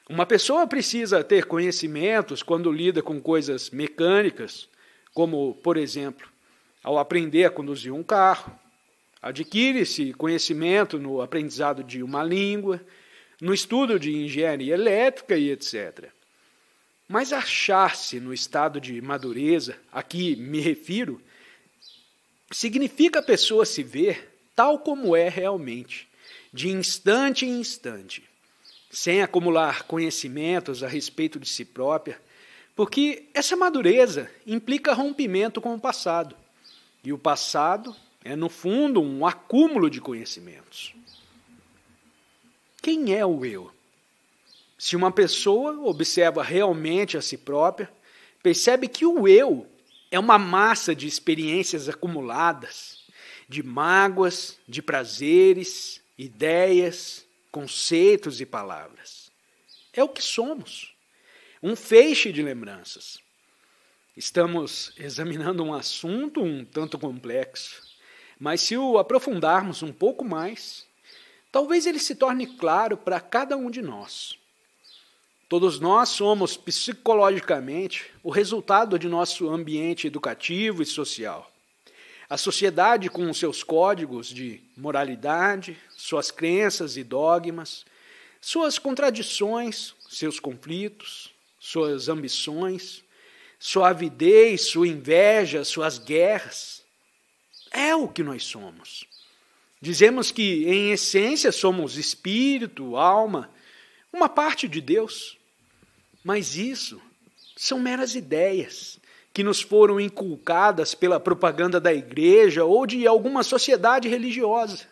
Uma pessoa precisa ter conhecimentos quando lida com coisas mecânicas, como, por exemplo, ao aprender a conduzir um carro. Adquire-se conhecimento no aprendizado de uma língua, no estudo de engenharia elétrica e etc. Mas achar-se no estado de madureza, a que me refiro, significa a pessoa se ver tal como é realmente, de instante em instante, sem acumular conhecimentos a respeito de si própria, porque essa madureza implica rompimento com o passado, e o passado é, no fundo, um acúmulo de conhecimentos. Quem é o eu? Se uma pessoa observa realmente a si própria, percebe que o eu é uma massa de experiências acumuladas, de mágoas, de prazeres, ideias, conceitos e palavras. É o que somos, um feixe de lembranças. Estamos examinando um assunto um tanto complexo, mas se o aprofundarmos um pouco mais, talvez ele se torne claro para cada um de nós. Todos nós somos psicologicamente o resultado de nosso ambiente educativo e social. A sociedade, com seus códigos de moralidade, suas crenças e dogmas, suas contradições, seus conflitos, suas ambições, sua avidez, sua inveja, suas guerras, é o que nós somos. Dizemos que, em essência, somos espírito, alma, uma parte de Deus. Mas isso são meras ideias que nos foram inculcadas pela propaganda da igreja ou de alguma sociedade religiosa.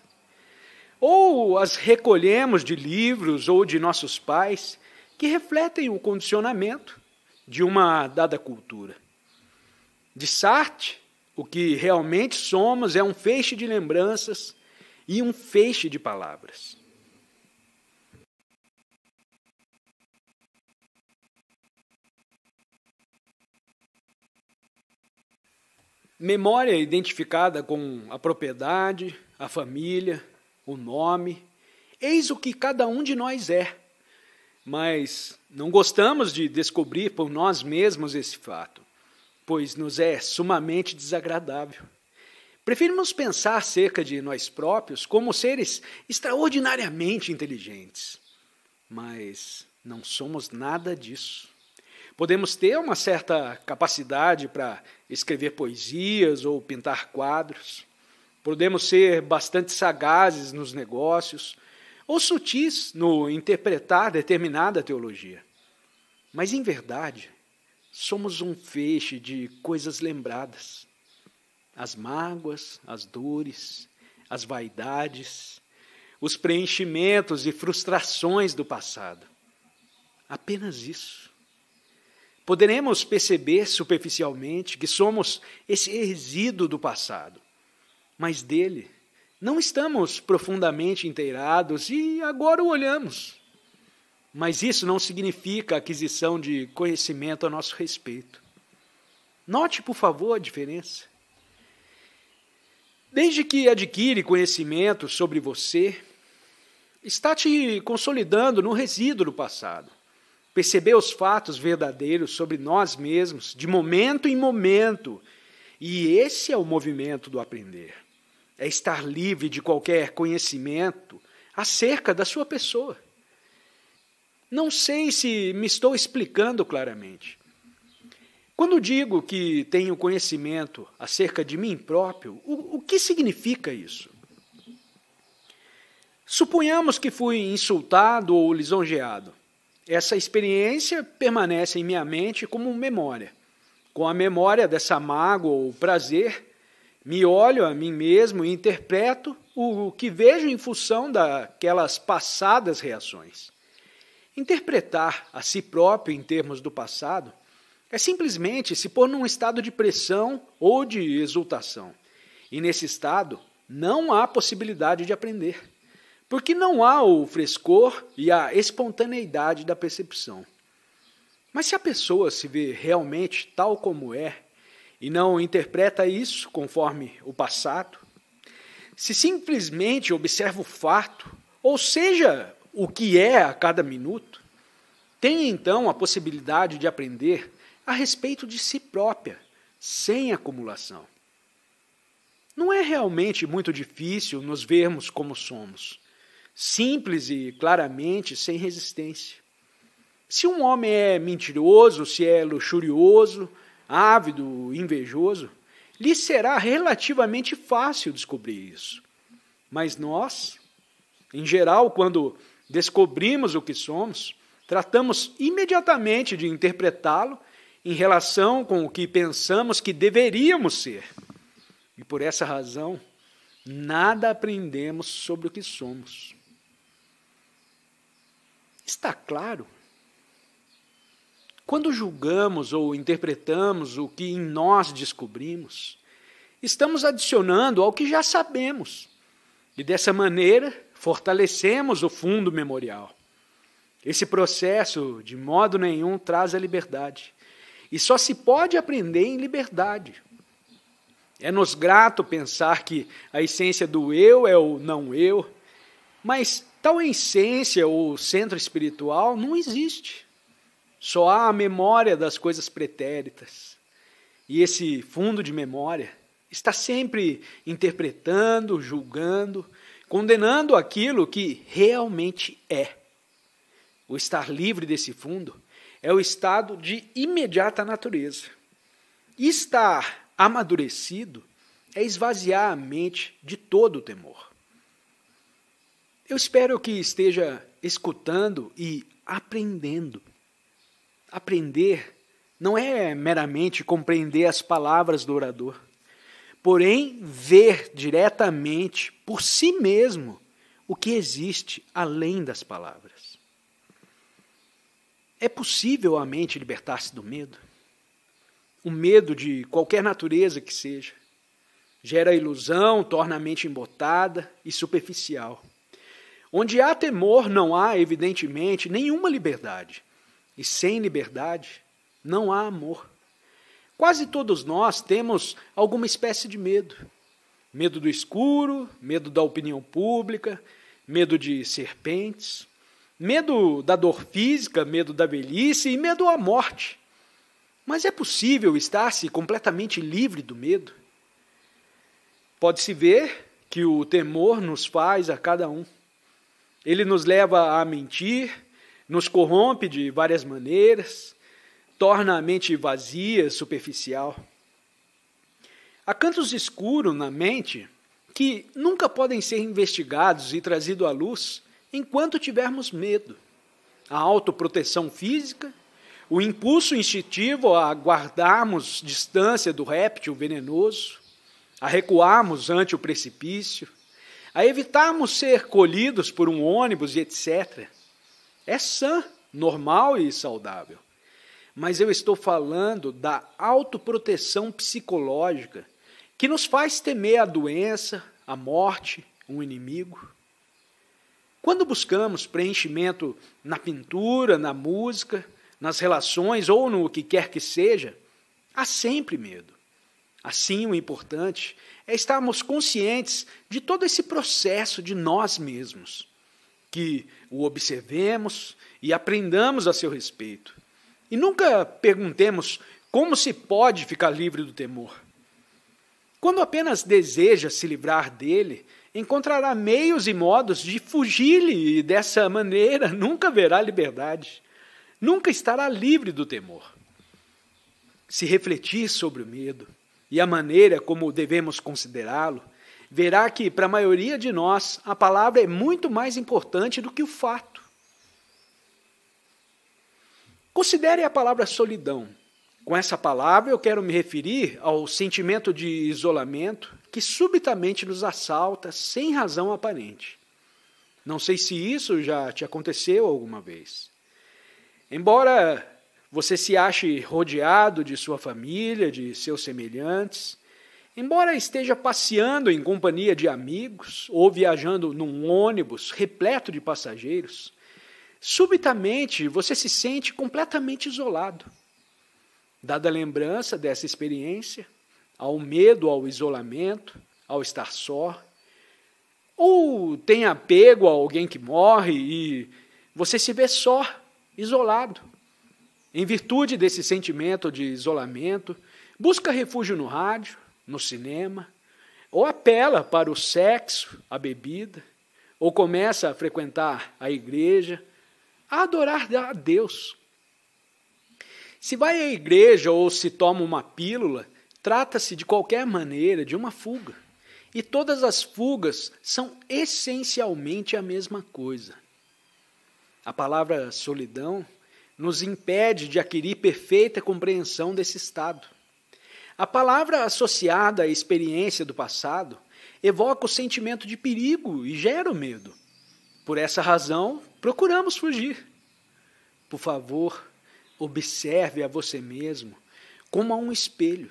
Ou as recolhemos de livros ou de nossos pais que refletem o condicionamento de uma dada cultura. De Sartre, o que realmente somos é um feixe de lembranças e um feixe de palavras. Memória identificada com a propriedade, a família, o nome, eis o que cada um de nós é. Mas não gostamos de descobrir por nós mesmos esse fato, pois nos é sumamente desagradável. Preferimos pensar acerca de nós próprios como seres extraordinariamente inteligentes, mas não somos nada disso. Podemos ter uma certa capacidade para escrever poesias ou pintar quadros, podemos ser bastante sagazes nos negócios ou sutis no interpretar determinada teologia. Mas, em verdade, somos um feixe de coisas lembradas. As mágoas, as dores, as vaidades, os preenchimentos e frustrações do passado. Apenas isso. Poderemos perceber superficialmente que somos esse resíduo do passado, mas dele não estamos profundamente inteirados e agora o olhamos. Mas isso não significa aquisição de conhecimento a nosso respeito. Note, por favor, a diferença. Desde que adquire conhecimento sobre você, está te consolidando no resíduo do passado. Perceber os fatos verdadeiros sobre nós mesmos, de momento em momento. E esse é o movimento do aprender. É estar livre de qualquer conhecimento acerca da sua pessoa. Não sei se me estou explicando claramente. Quando digo que tenho conhecimento acerca de mim próprio, o que significa isso? Suponhamos que fui insultado ou lisonjeado. Essa experiência permanece em minha mente como memória. Com a memória dessa mágoa ou prazer, me olho a mim mesmo e interpreto o que vejo em função daquelas passadas reações. Interpretar a si próprio em termos do passado é simplesmente se pôr num estado de pressão ou de exultação. E nesse estado, não há possibilidade de aprender, porque não há o frescor e a espontaneidade da percepção. Mas se a pessoa se vê realmente tal como é, e não interpreta isso conforme o passado, se simplesmente observa o fato, ou seja, o que é a cada minuto, tem então a possibilidade de aprender a respeito de si própria, sem acumulação. Não é realmente muito difícil nos vermos como somos, simples e claramente sem resistência. Se um homem é mentiroso, se é luxurioso, ávido, invejoso, lhe será relativamente fácil descobrir isso. Mas nós, em geral, quando descobrimos o que somos, tratamos imediatamente de interpretá-lo em relação com o que pensamos que deveríamos ser. E por essa razão, nada aprendemos sobre o que somos. Está claro? Quando julgamos ou interpretamos o que em nós descobrimos, estamos adicionando ao que já sabemos. E dessa maneira, fortalecemos o fundo memorial. Esse processo, de modo nenhum, traz a liberdade. E só se pode aprender em liberdade. É-nos grato pensar que a essência do eu é o não eu, mas tal essência ou centro espiritual não existe. Só há a memória das coisas pretéritas. E esse fundo de memória está sempre interpretando, julgando, condenando aquilo que realmente é. O estar livre desse fundo é o estado de imediata natureza. E estar amadurecido é esvaziar a mente de todo o temor. Eu espero que esteja escutando e aprendendo. Aprender não é meramente compreender as palavras do orador, porém ver diretamente por si mesmo o que existe além das palavras. É possível a mente libertar-se do medo? O medo de qualquer natureza que seja gera ilusão, torna a mente embotada e superficial. Onde há temor, não há, evidentemente, nenhuma liberdade. E sem liberdade, não há amor. Quase todos nós temos alguma espécie de medo. Medo do escuro, medo da opinião pública, medo de serpentes, medo da dor física, medo da velhice e medo à morte. Mas é possível estar-se completamente livre do medo? Pode-se ver que o temor nos faz a cada um. Ele nos leva a mentir, nos corrompe de várias maneiras, torna a mente vazia, superficial. Há cantos escuros na mente que nunca podem ser investigados e trazidos à luz enquanto tivermos medo. A autoproteção física, o impulso instintivo a guardarmos distância do réptil venenoso, a recuarmos ante o precipício, a evitarmos ser colhidos por um ônibus e etc. É sã, normal e saudável. Mas eu estou falando da autoproteção psicológica que nos faz temer a doença, a morte, um inimigo. Quando buscamos preenchimento na pintura, na música, nas relações ou no que quer que seja, há sempre medo. Assim, o importante é estarmos conscientes de todo esse processo de nós mesmos, que o observemos e aprendamos a seu respeito. E nunca perguntemos como se pode ficar livre do temor. Quando apenas deseja se livrar dele, encontrará meios e modos de fugir-lhe e dessa maneira nunca verá liberdade. Nunca estará livre do temor. Se refletir sobre o medo e a maneira como devemos considerá-lo, verá que, para a maioria de nós, a palavra é muito mais importante do que o fato. Considere a palavra solidão. Com essa palavra eu quero me referir ao sentimento de isolamento que subitamente nos assalta sem razão aparente. Não sei se isso já te aconteceu alguma vez. Embora você se ache rodeado de sua família, de seus semelhantes, Embora esteja passeando em companhia de amigos ou viajando num ônibus repleto de passageiros, subitamente você se sente completamente isolado. Dada a lembrança dessa experiência, ao medo ao isolamento, ao estar só, ou tem apego a alguém que morre e você se vê só, isolado. Em virtude desse sentimento de isolamento, busca refúgio no rádio, no cinema, ou apela para o sexo, a bebida, ou começa a frequentar a igreja, a adorar a Deus. Se vai à igreja ou se toma uma pílula, trata-se de qualquer maneira de uma fuga. E todas as fugas são essencialmente a mesma coisa. A palavra solidão nos impede de adquirir perfeita compreensão desse estado. A palavra associada à experiência do passado evoca o sentimento de perigo e gera o medo. Por essa razão, procuramos fugir. Por favor, observe a você mesmo como a um espelho.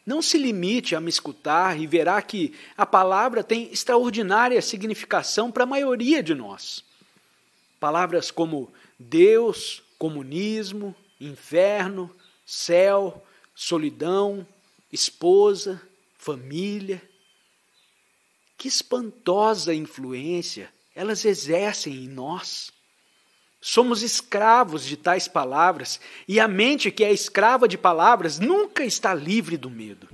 Não se limite a me escutar e verá que a palavra tem extraordinária significação para a maioria de nós. Palavras como Deus, comunismo, inferno, céu, solidão, esposa, família. Que espantosa influência elas exercem em nós. Somos escravos de tais palavras e a mente que é escrava de palavras nunca está livre do medo.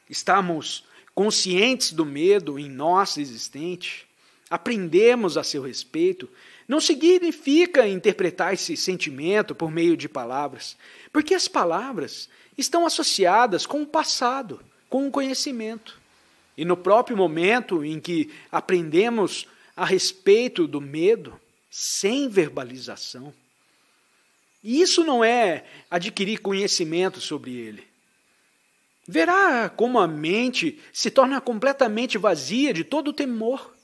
Estamos conscientes do medo em nós existente, aprendemos a seu respeito, não significa interpretar esse sentimento por meio de palavras, porque as palavras estão associadas com o passado, com o conhecimento. E no próprio momento em que aprendemos a respeito do medo, sem verbalização, e isso não é adquirir conhecimento sobre ele. Verá como a mente se torna completamente vazia de todo o temor.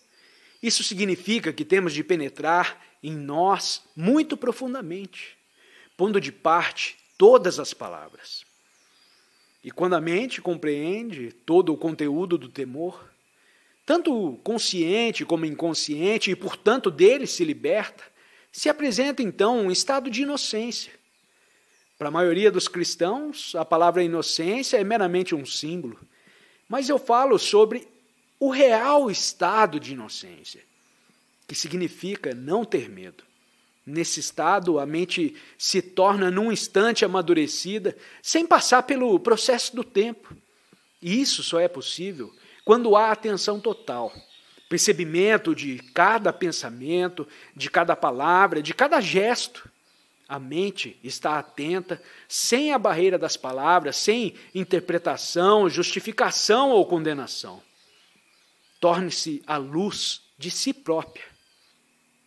Isso significa que temos de penetrar em nós muito profundamente, pondo de parte todas as palavras. E quando a mente compreende todo o conteúdo do temor, tanto consciente como inconsciente, e portanto dele se liberta, se apresenta então um estado de inocência. Para a maioria dos cristãos, a palavra inocência é meramente um símbolo, mas eu falo sobre o real estado de inocência, que significa não ter medo. Nesse estado, a mente se torna num instante amadurecida, sem passar pelo processo do tempo. E isso só é possível quando há atenção total, percebimento de cada pensamento, de cada palavra, de cada gesto. A mente está atenta, sem a barreira das palavras, sem interpretação, justificação ou condenação. Torne-se a luz de si própria.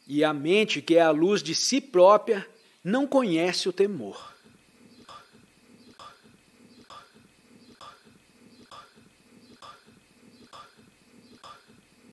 E a mente, que é a luz de si própria, não conhece o temor.